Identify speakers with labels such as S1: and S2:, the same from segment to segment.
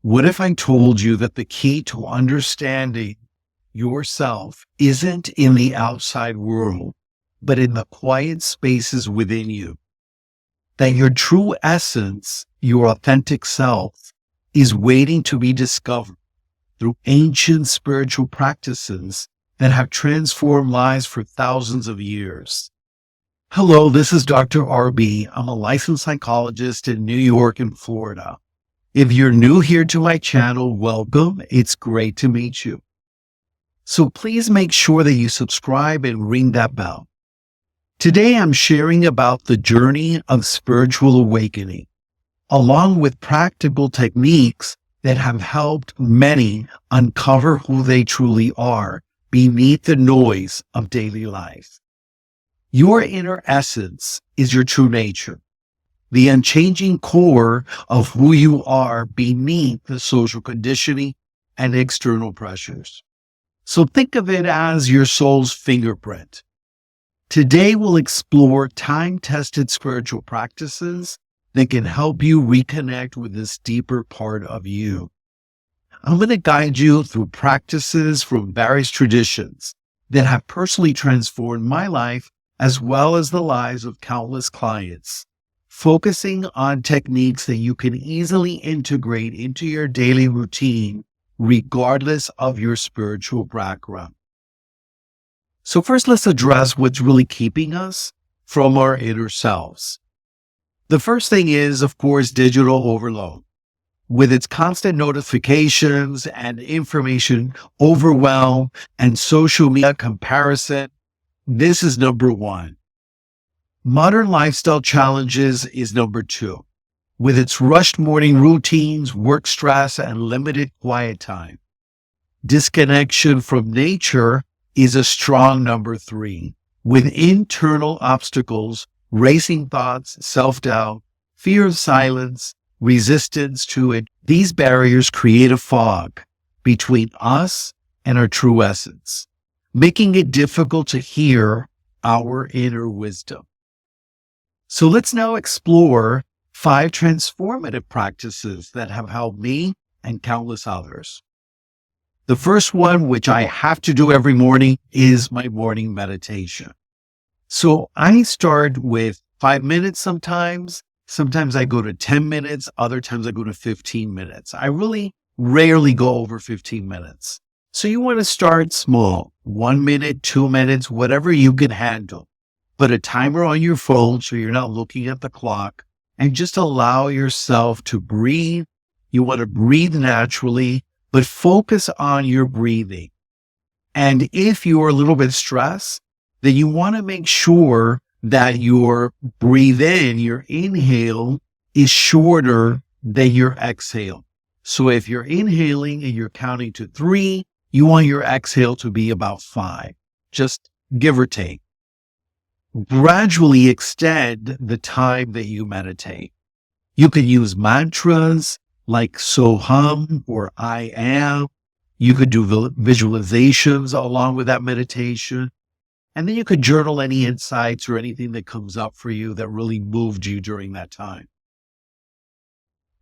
S1: What if I told you that the key to understanding yourself isn't in the outside world, but in the quiet spaces within you? That your true essence, your authentic self, is waiting to be discovered through ancient spiritual practices that have transformed lives for thousands of years. Hello, this is Dr. RB. I'm a licensed psychologist in New York and Florida. If you're new here to my channel, welcome. It's great to meet you. So please make sure that you subscribe and ring that bell. Today I'm sharing about the journey of spiritual awakening, along with practical techniques that have helped many uncover who they truly are beneath the noise of daily life. Your inner essence is your true nature, the unchanging core of who you are beneath the social conditioning and external pressures. So think of it as your soul's fingerprint. Today we'll explore time-tested spiritual practices that can help you reconnect with this deeper part of you. I'm going to guide you through practices from various traditions that have personally transformed my life as well as the lives of countless clients, focusing on techniques that you can easily integrate into your daily routine, regardless of your spiritual background. So first, let's address what's really keeping us from our inner selves. The first thing is, of course, digital overload. With its constant notifications and information overwhelm and social media comparison, this is number one. Modern lifestyle challenges is number two, with its rushed morning routines, work stress, and limited quiet time. Disconnection from nature is a strong number three, with internal obstacles, racing thoughts, self-doubt, fear of silence, resistance to it. These barriers create a fog between us and our true essence, making it difficult to hear our inner wisdom. So let's now explore 5 transformative practices that have helped me and countless others. The first one, which I have to do every morning, is my morning meditation. So I start with 5 minutes sometimes. Sometimes I go to 10 minutes. Other times I go to 15 minutes. I really rarely go over 15 minutes. So you want to start small, 1 minute, 2 minutes, whatever you can handle. Put a timer on your phone so you're not looking at the clock, and just allow yourself to breathe. You want to breathe naturally, but focus on your breathing. And if you're a little bit stressed, then you want to make sure that your breathe in, your inhale is shorter than your exhale. So if you're inhaling and you're counting to 3, you want your exhale to be about 5, just give or take. Gradually extend the time that you meditate. You can use mantras like so hum or I am. You could do visualizations along with that meditation. And then you could journal any insights or anything that comes up for you that really moved you during that time.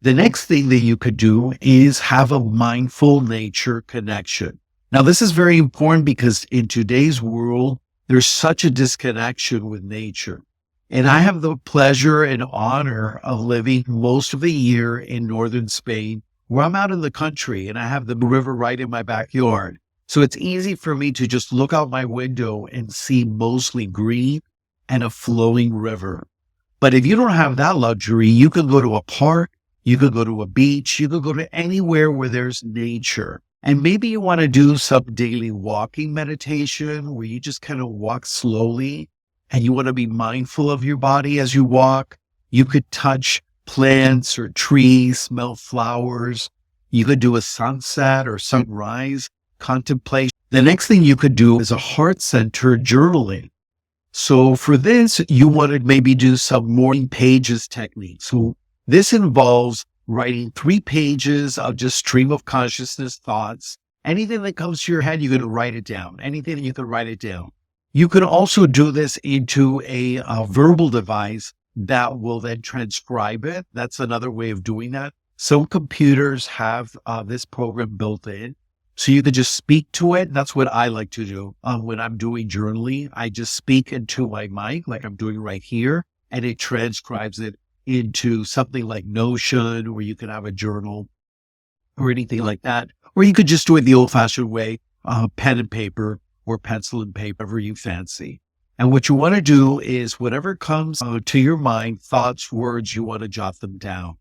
S1: The next thing that you could do is have a mindful nature connection. Now, this is very important because in today's world, there's such a disconnection with nature. And I have the pleasure and honor of living most of the year in northern Spain, where I'm out in the country and I have the river right in my backyard. So it's easy for me to just look out my window and see mostly green and a flowing river. But if you don't have that luxury, you can go to a park, you could go to a beach, you could go to anywhere where there's nature. And maybe you want to do some daily walking meditation where you just kind of walk slowly and you want to be mindful of your body as you walk. You could touch plants or trees, smell flowers. You could do a sunset or sunrise contemplation. The next thing you could do is a heart-centered journaling. So for this, you want to maybe do some morning pages technique. So this involves writing 3 pages of just stream of consciousness thoughts. Anything that comes to your head, you can write it down. Anything, you can write it down. You can also do this into a verbal device that will then transcribe it. That's another way of doing that. Some computers have this program built in, so you could just speak to it. That's what I like to do when I'm doing journaling. I just speak into my mic, like I'm doing right here, and it transcribes it into something like Notion, where you can have a journal or anything like that. Or you could just do it the old-fashioned way, pen and paper or pencil and paper, whatever you fancy. And what you want to do is whatever comes to your mind, thoughts, words, you want to jot them down.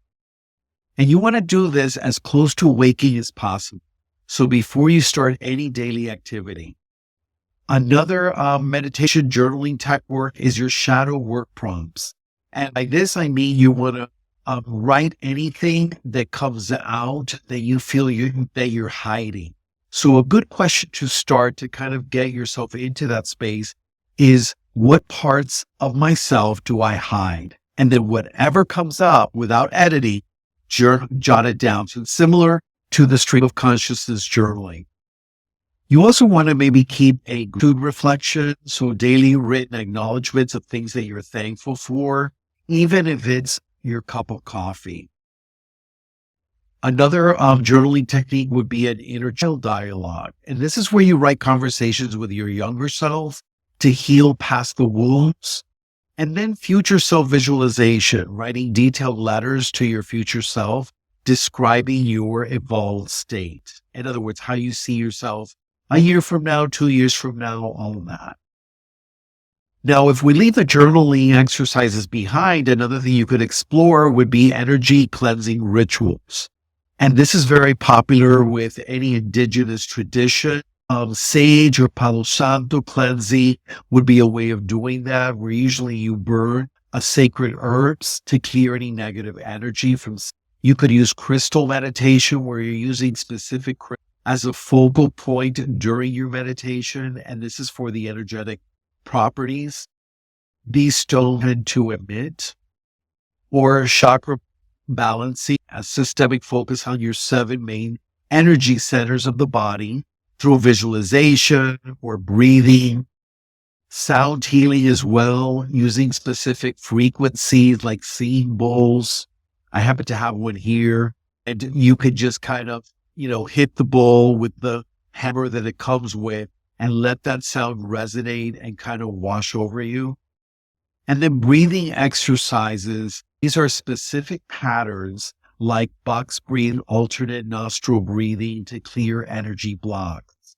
S1: And you want to do this as close to waking as possible. So before you start any daily activity. Another meditation journaling type work is your shadow work prompts. And by this, I mean you want to write anything that comes out that you feel that you're hiding. So a good question to start to kind of get yourself into that space is, what parts of myself do I hide? And then whatever comes up without editing, jot it down. So it's similar to the stream of consciousness journaling. You also want to maybe keep a gratitude reflection, so daily written acknowledgments of things that you're thankful for, even if it's your cup of coffee. Another journaling technique would be an inner child dialogue. And this is where you write conversations with your younger self to heal past the wounds. And then future self visualization, writing detailed letters to your future self, describing your evolved state. In other words, how you see yourself a year from now, 2 years from now, all of that. Now, if we leave the journaling exercises behind, another thing you could explore would be energy cleansing rituals. And this is very popular with any indigenous tradition. Sage or Palo Santo cleansing would be a way of doing that, where usually you burn a sacred herbs to clear any negative energy from. You could use crystal meditation, where you're using specific as a focal point during your meditation, and this is for the energetic properties these stones tend to emit. Or chakra balancing, a systemic focus on your 7 main energy centers of the body through visualization or breathing. Sound healing as well, using specific frequencies like singing bowls. I happen to have one here, and you could just kind of, hit the bowl with the hammer that it comes with and let that sound resonate and kind of wash over you. And then breathing exercises. These are specific patterns like box breathing, alternate nostril breathing to clear energy blocks.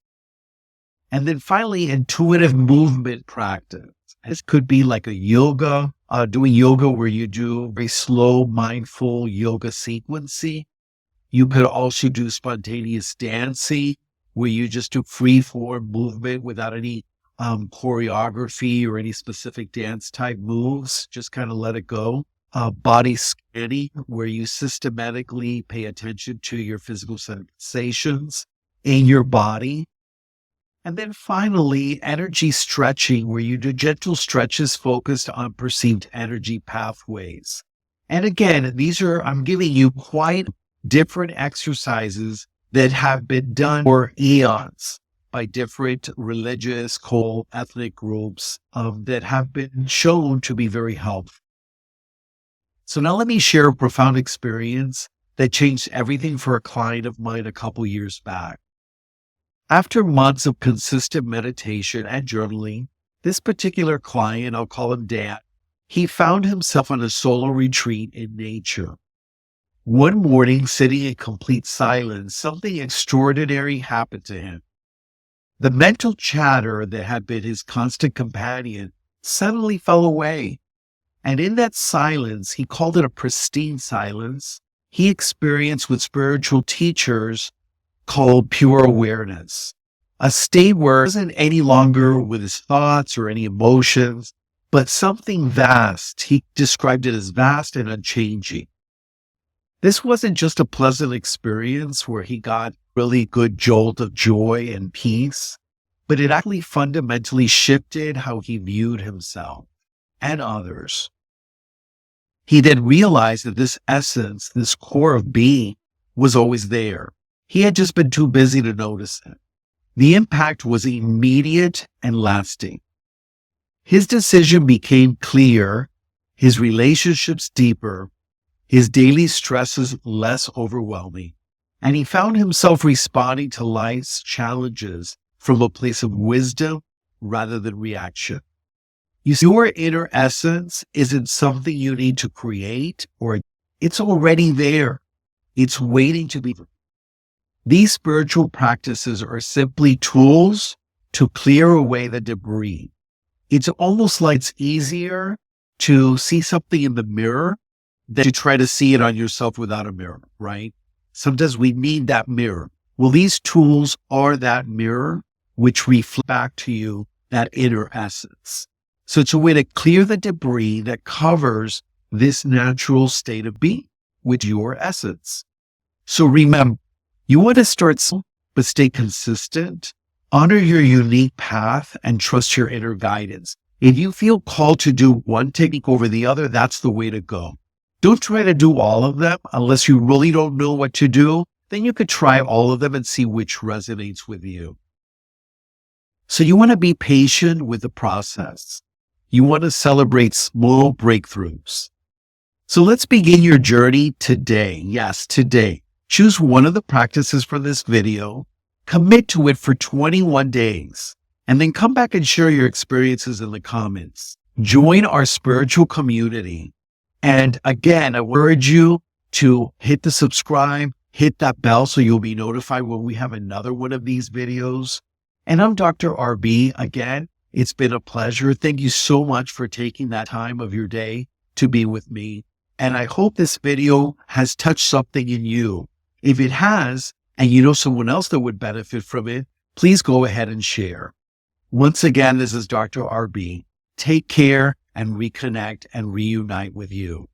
S1: And then finally, intuitive movement practice. This could be like a yoga, doing yoga where you do very slow, mindful yoga sequencing. You could also do spontaneous dancing, where you just do free form movement without any choreography or any specific dance type moves. Just kind of let it go. Body scanning, where you systematically pay attention to your physical sensations in your body. And then finally, energy stretching, where you do gentle stretches focused on perceived energy pathways. And again, I'm giving you quite different exercises that have been done for eons by different religious, ethnic groups that have been shown to be very helpful. So now let me share a profound experience that changed everything for a client of mine a couple years back. After months of consistent meditation and journaling, this particular client, I'll call him Dan, he found himself on a solo retreat in nature. One morning, sitting in complete silence, something extraordinary happened to him. The mental chatter that had been his constant companion suddenly fell away. And in that silence, he called it a pristine silence, he experienced with spiritual teachers called pure awareness, a state where he wasn't any longer with his thoughts or any emotions, but something vast. He described it as vast and unchanging. This wasn't just a pleasant experience where he got really good jolt of joy and peace, but it actually fundamentally shifted how he viewed himself and others. He then realized that this essence, this core of being, was always there. He had just been too busy to notice it. The impact was immediate and lasting. His decision became clear, his relationships deeper, his daily stresses less overwhelming, and he found himself responding to life's challenges from a place of wisdom rather than reaction. You see, your inner essence isn't something you need to create, or it's already there. It's waiting to be. These spiritual practices are simply tools to clear away the debris. It's almost like it's easier to see something in the mirror than to try to see it on yourself without a mirror, right? Sometimes we need that mirror. Well, these tools are that mirror which reflect back to you that inner essence. So it's a way to clear the debris that covers this natural state of being, with your essence. So remember, you want to start small, but stay consistent. Honor your unique path and trust your inner guidance. If you feel called to do one technique over the other, that's the way to go. Don't try to do all of them unless you really don't know what to do. Then you could try all of them and see which resonates with you. So you want to be patient with the process. You want to celebrate small breakthroughs. So let's begin your journey today. Yes, today. Choose one of the practices for this video, commit to it for 21 days, and then come back and share your experiences in the comments. Join our spiritual community. And again, I urge you to hit the subscribe, hit that bell so you'll be notified when we have another one of these videos. And I'm Dr. RB. Again, it's been a pleasure. Thank you so much for taking that time of your day to be with me. And I hope this video has touched something in you. If it has, and you know someone else that would benefit from it, please go ahead and share. Once again, this is Dr. RB. Take care and reconnect and reunite with you.